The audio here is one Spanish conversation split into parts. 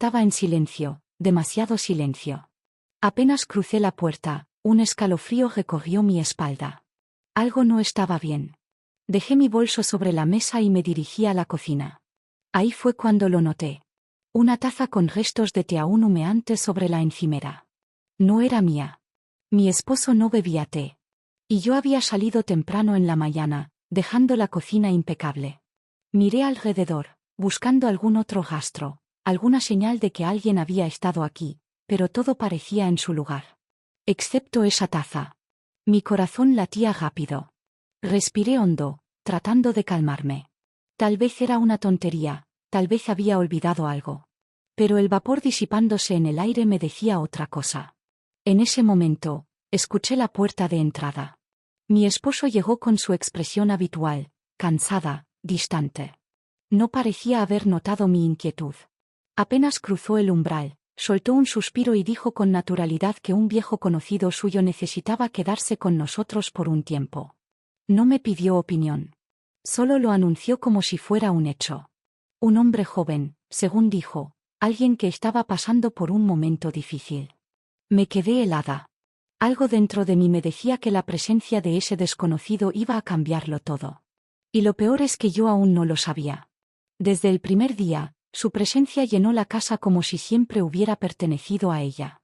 estaba en silencio, demasiado silencio. Apenas crucé la puerta, un escalofrío recorrió mi espalda. Algo no estaba bien. Dejé mi bolso sobre la mesa y me dirigí a la cocina. Ahí fue cuando lo noté. Una taza con restos de té aún humeantes sobre la encimera. No era mía. Mi esposo no bebía té. Y yo había salido temprano en la mañana, dejando la cocina impecable. Miré alrededor, buscando algún otro rastro, alguna señal de que alguien había estado aquí, pero todo parecía en su lugar. Excepto esa taza. Mi corazón latía rápido. Respiré hondo, tratando de calmarme. Tal vez era una tontería, tal vez había olvidado algo. Pero el vapor disipándose en el aire me decía otra cosa. En ese momento, escuché la puerta de entrada. Mi esposo llegó con su expresión habitual, cansada, distante. No parecía haber notado mi inquietud. Apenas cruzó el umbral, soltó un suspiro y dijo con naturalidad que un viejo conocido suyo necesitaba quedarse con nosotros por un tiempo. No me pidió opinión. Solo lo anunció como si fuera un hecho. Un hombre joven, según dijo, alguien que estaba pasando por un momento difícil. Me quedé helada. Algo dentro de mí me decía que la presencia de ese desconocido iba a cambiarlo todo. Y lo peor es que yo aún no lo sabía. Desde el primer día, su presencia llenó la casa como si siempre hubiera pertenecido a ella.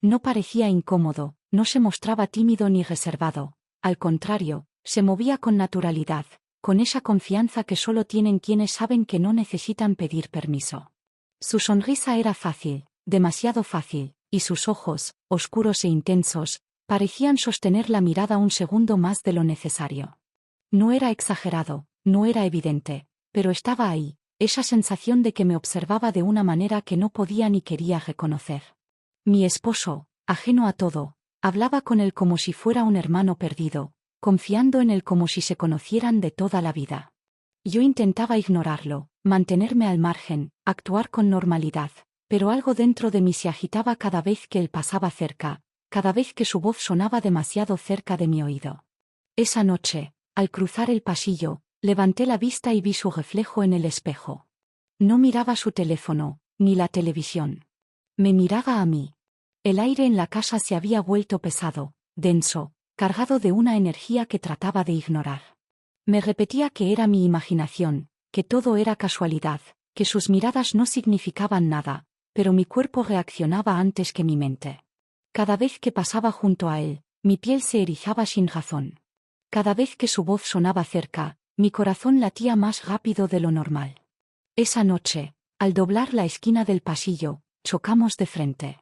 No parecía incómodo, no se mostraba tímido ni reservado, al contrario, se movía con naturalidad, con esa confianza que solo tienen quienes saben que no necesitan pedir permiso. Su sonrisa era fácil, demasiado fácil, y sus ojos, oscuros e intensos, parecían sostener la mirada un segundo más de lo necesario. No era exagerado, no era evidente, pero estaba ahí, esa sensación de que me observaba de una manera que no podía ni quería reconocer. Mi esposo, ajeno a todo, hablaba con él como si fuera un hermano perdido, confiando en él como si se conocieran de toda la vida. Yo intentaba ignorarlo, mantenerme al margen, actuar con normalidad, pero algo dentro de mí se agitaba cada vez que él pasaba cerca, cada vez que su voz sonaba demasiado cerca de mi oído. Esa noche, al cruzar el pasillo, levanté la vista y vi su reflejo en el espejo. No miraba su teléfono, ni la televisión. Me miraba a mí. El aire en la casa se había vuelto pesado, denso, cargado de una energía que trataba de ignorar. Me repetía que era mi imaginación, que todo era casualidad, que sus miradas no significaban nada, pero mi cuerpo reaccionaba antes que mi mente. Cada vez que pasaba junto a él, mi piel se erizaba sin razón. Cada vez que su voz sonaba cerca, mi corazón latía más rápido de lo normal. Esa noche, al doblar la esquina del pasillo, chocamos de frente.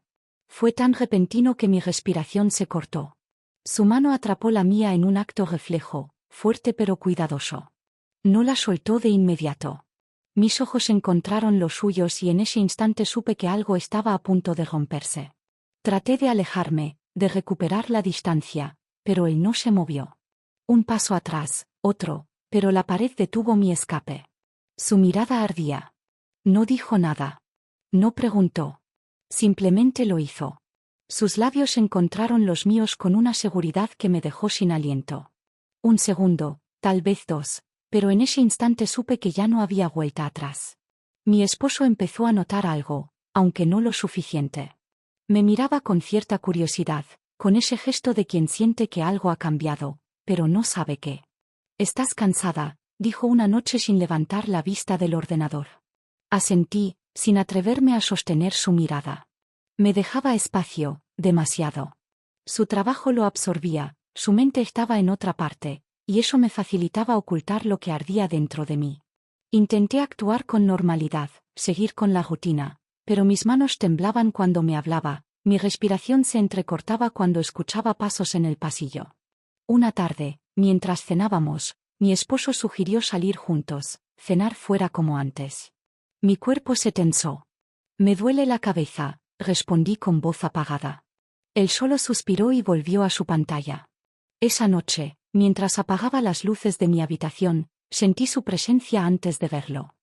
Fue tan repentino que mi respiración se cortó. Su mano atrapó la mía en un acto reflejo, fuerte pero cuidadoso. No la soltó de inmediato. Mis ojos encontraron los suyos y en ese instante supe que algo estaba a punto de romperse. Traté de alejarme, de recuperar la distancia, pero él no se movió. Un paso atrás, otro, pero la pared detuvo mi escape. Su mirada ardía. No dijo nada. No preguntó. Simplemente lo hizo. Sus labios encontraron los míos con una seguridad que me dejó sin aliento. Un segundo, tal vez dos, pero en ese instante supe que ya no había vuelta atrás. Mi esposo empezó a notar algo, aunque no lo suficiente. Me miraba con cierta curiosidad, con ese gesto de quien siente que algo ha cambiado, pero no sabe qué. «Estás cansada», dijo una noche sin levantar la vista del ordenador. Asentí, sin atreverme a sostener su mirada. Me dejaba espacio, demasiado. Su trabajo lo absorbía, su mente estaba en otra parte, y eso me facilitaba ocultar lo que ardía dentro de mí. Intenté actuar con normalidad, seguir con la rutina, pero mis manos temblaban cuando me hablaba, mi respiración se entrecortaba cuando escuchaba pasos en el pasillo. Una tarde, mientras cenábamos, mi esposo sugirió salir juntos, cenar fuera como antes. Mi cuerpo se tensó. «Me duele la cabeza», respondí con voz apagada. Él solo suspiró y volvió a su pantalla. Esa noche, mientras apagaba las luces de mi habitación, sentí su presencia antes de verlo.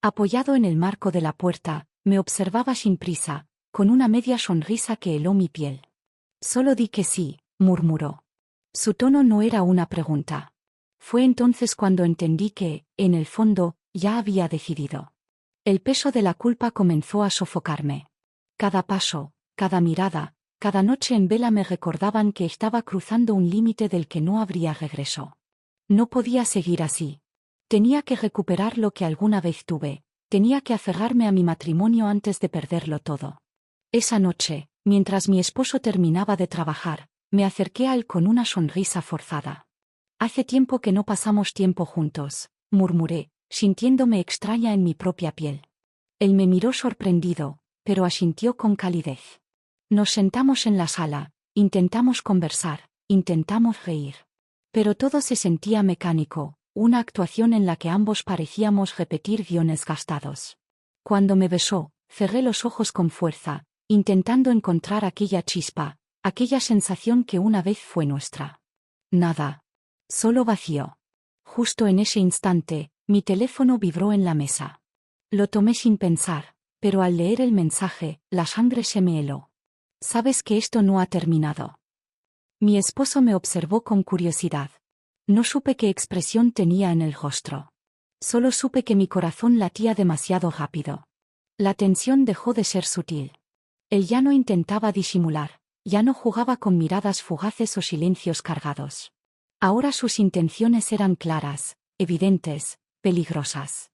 Apoyado en el marco de la puerta, me observaba sin prisa, con una media sonrisa que heló mi piel. «Solo di que sí», murmuró. Su tono no era una pregunta. Fue entonces cuando entendí que, en el fondo, ya había decidido. El peso de la culpa comenzó a sofocarme. Cada paso, cada mirada, cada noche en vela me recordaban que estaba cruzando un límite del que no habría regreso. No podía seguir así. Tenía que recuperar lo que alguna vez tuve, tenía que aferrarme a mi matrimonio antes de perderlo todo. Esa noche, mientras mi esposo terminaba de trabajar, me acerqué a él con una sonrisa forzada. Hace tiempo que no pasamos tiempo juntos, murmuré, sintiéndome extraña en mi propia piel. Él me miró sorprendido, pero asintió con calidez. Nos sentamos en la sala, intentamos conversar, intentamos reír. Pero todo se sentía mecánico, una actuación en la que ambos parecíamos repetir guiones gastados. Cuando me besó, cerré los ojos con fuerza, intentando encontrar aquella chispa, aquella sensación que una vez fue nuestra. Nada. Solo vacío. Justo en ese instante, mi teléfono vibró en la mesa. Lo tomé sin pensar, pero al leer el mensaje, la sangre se me heló. Sabes que esto no ha terminado. Mi esposo me observó con curiosidad. No supe qué expresión tenía en el rostro. Solo supe que mi corazón latía demasiado rápido. La tensión dejó de ser sutil. Él ya no intentaba disimular, ya no jugaba con miradas fugaces o silencios cargados. Ahora sus intenciones eran claras, evidentes, peligrosas.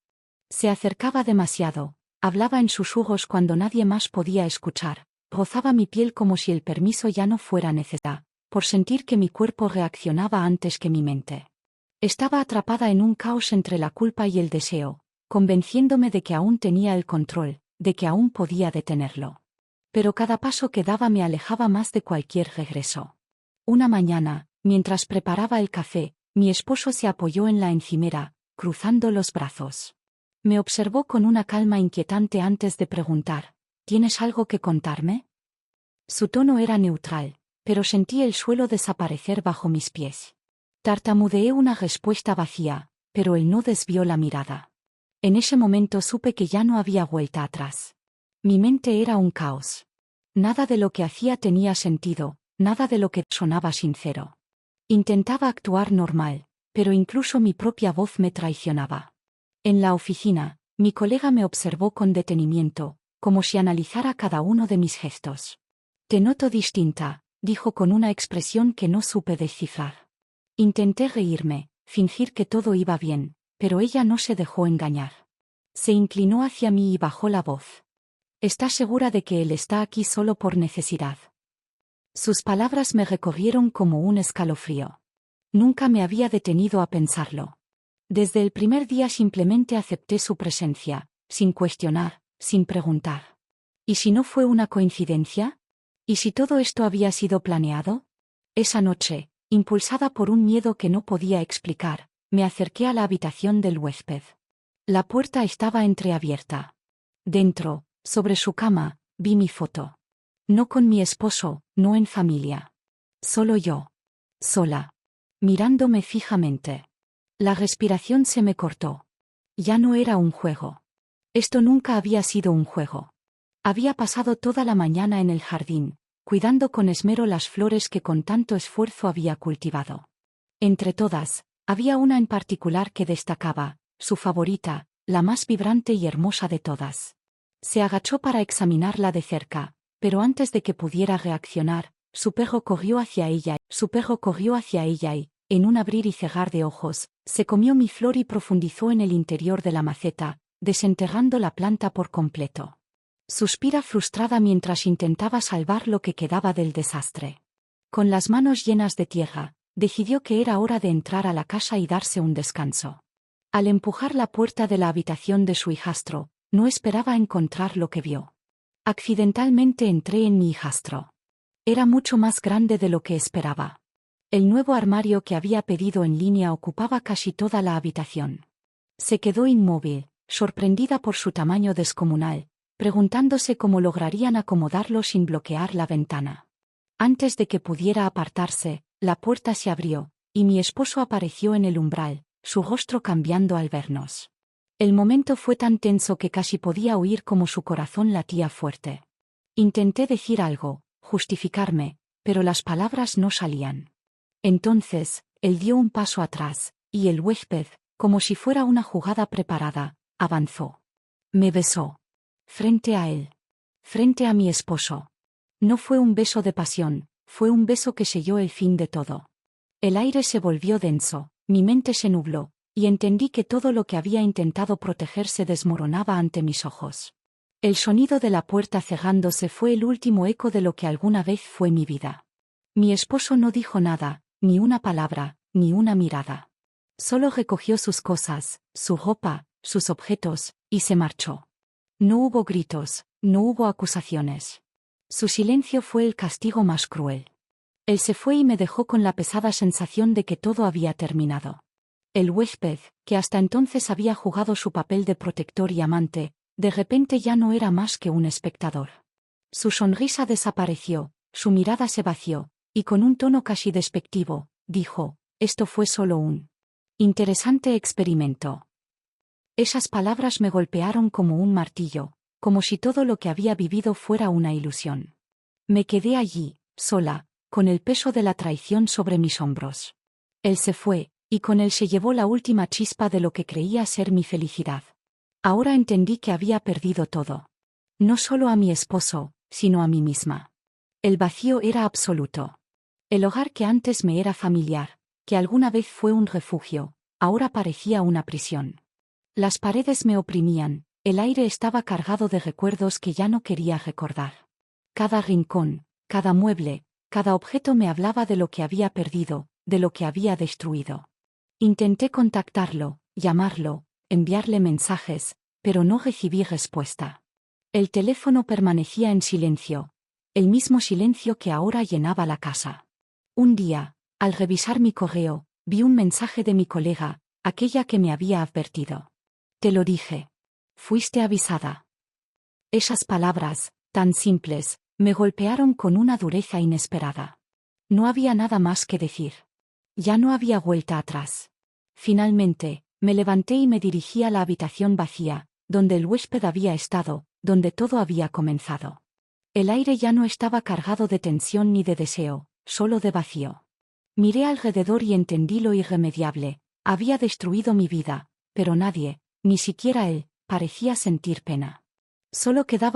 Se acercaba demasiado, hablaba en susurros cuando nadie más podía escuchar, rozaba mi piel como si el permiso ya no fuera necesario, por sentir que mi cuerpo reaccionaba antes que mi mente. Estaba atrapada en un caos entre la culpa y el deseo, convenciéndome de que aún tenía el control, de que aún podía detenerlo. Pero cada paso que daba me alejaba más de cualquier regreso. Una mañana, mientras preparaba el café, mi esposo se apoyó en la encimera, cruzando los brazos. Me observó con una calma inquietante antes de preguntar, ¿tienes algo que contarme? Su tono era neutral, pero sentí el suelo desaparecer bajo mis pies. Tartamudeé una respuesta vacía, pero él no desvió la mirada. En ese momento supe que ya no había vuelta atrás. Mi mente era un caos. Nada de lo que hacía tenía sentido, nada de lo que sonaba sincero. Intentaba actuar normal, pero incluso mi propia voz me traicionaba. En la oficina, mi colega me observó con detenimiento, como si analizara cada uno de mis gestos. Te noto distinta, dijo con una expresión que no supe descifrar. Intenté reírme, fingir que todo iba bien, pero ella no se dejó engañar. Se inclinó hacia mí y bajó la voz. ¿Estás segura de que él está aquí solo por necesidad? Sus palabras me recorrieron como un escalofrío. Nunca me había detenido a pensarlo. Desde el primer día simplemente acepté su presencia, sin cuestionar, sin preguntar. ¿Y si no fue una coincidencia? ¿Y si todo esto había sido planeado? Esa noche, impulsada por un miedo que no podía explicar, me acerqué a la habitación del huésped. La puerta estaba entreabierta. Dentro, sobre su cama, vi mi foto. No con mi esposo, no en familia. Solo yo. Sola. Mirándome fijamente. La respiración se me cortó. Ya no era un juego. Esto nunca había sido un juego. Había pasado toda la mañana en el jardín, cuidando con esmero las flores que con tanto esfuerzo había cultivado. Entre todas, había una en particular que destacaba, su favorita, la más vibrante y hermosa de todas. Se agachó para examinarla de cerca, pero antes de que pudiera reaccionar, su perro corrió hacia ella y, en un abrir y cerrar de ojos, se comió mi flor y profundizó en el interior de la maceta, desenterrando la planta por completo. Suspira frustrada mientras intentaba salvar lo que quedaba del desastre. Con las manos llenas de tierra, decidió que era hora de entrar a la casa y darse un descanso. Al empujar la puerta de la habitación de su hijastro, no esperaba encontrar lo que vio. Accidentalmente entré en mi hijastro. Era mucho más grande de lo que esperaba. El nuevo armario que había pedido en línea ocupaba casi toda la habitación. Se quedó inmóvil, sorprendida por su tamaño descomunal, preguntándose cómo lograrían acomodarlo sin bloquear la ventana. Antes de que pudiera apartarse, la puerta se abrió, y mi esposo apareció en el umbral, su rostro cambiando al vernos. El momento fue tan tenso que casi podía oír cómo su corazón latía fuerte. Intenté decir algo, justificarme, pero las palabras no salían. Entonces, él dio un paso atrás, y el huésped, como si fuera una jugada preparada, avanzó. Me besó. Frente a él. Frente a mi esposo. No fue un beso de pasión, fue un beso que selló el fin de todo. El aire se volvió denso, mi mente se nubló, y entendí que todo lo que había intentado proteger se desmoronaba ante mis ojos. El sonido de la puerta cerrándose fue el último eco de lo que alguna vez fue mi vida. Mi esposo no dijo nada, ni una palabra, ni una mirada. Solo recogió sus cosas, su ropa, sus objetos, y se marchó. No hubo gritos, no hubo acusaciones. Su silencio fue el castigo más cruel. Él se fue y me dejó con la pesada sensación de que todo había terminado. El huésped, que hasta entonces había jugado su papel de protector y amante, de repente ya no era más que un espectador. Su sonrisa desapareció, su mirada se vació, y con un tono casi despectivo, dijo, esto fue solo un interesante experimento. Esas palabras me golpearon como un martillo, como si todo lo que había vivido fuera una ilusión. Me quedé allí, sola, con el peso de la traición sobre mis hombros. Él se fue, y con él se llevó la última chispa de lo que creía ser mi felicidad. Ahora entendí que había perdido todo. No solo a mi esposo, sino a mí misma. El vacío era absoluto. El hogar que antes me era familiar, que alguna vez fue un refugio, ahora parecía una prisión. Las paredes me oprimían, el aire estaba cargado de recuerdos que ya no quería recordar. Cada rincón, cada mueble, cada objeto me hablaba de lo que había perdido, de lo que había destruido. Intenté contactarlo, llamarlo, enviarle mensajes, pero no recibí respuesta. El teléfono permanecía en silencio, el mismo silencio que ahora llenaba la casa. Un día, al revisar mi correo, vi un mensaje de mi colega, aquella que me había advertido. Te lo dije. Fuiste avisada. Esas palabras, tan simples, me golpearon con una dureza inesperada. No había nada más que decir. Ya no había vuelta atrás. Finalmente, me levanté y me dirigí a la habitación vacía, donde el huésped había estado, donde todo había comenzado. El aire ya no estaba cargado de tensión ni de deseo, solo de vacío. Miré alrededor y entendí lo irremediable, había destruido mi vida, pero nadie, ni siquiera él, parecía sentir pena. Solo quedaba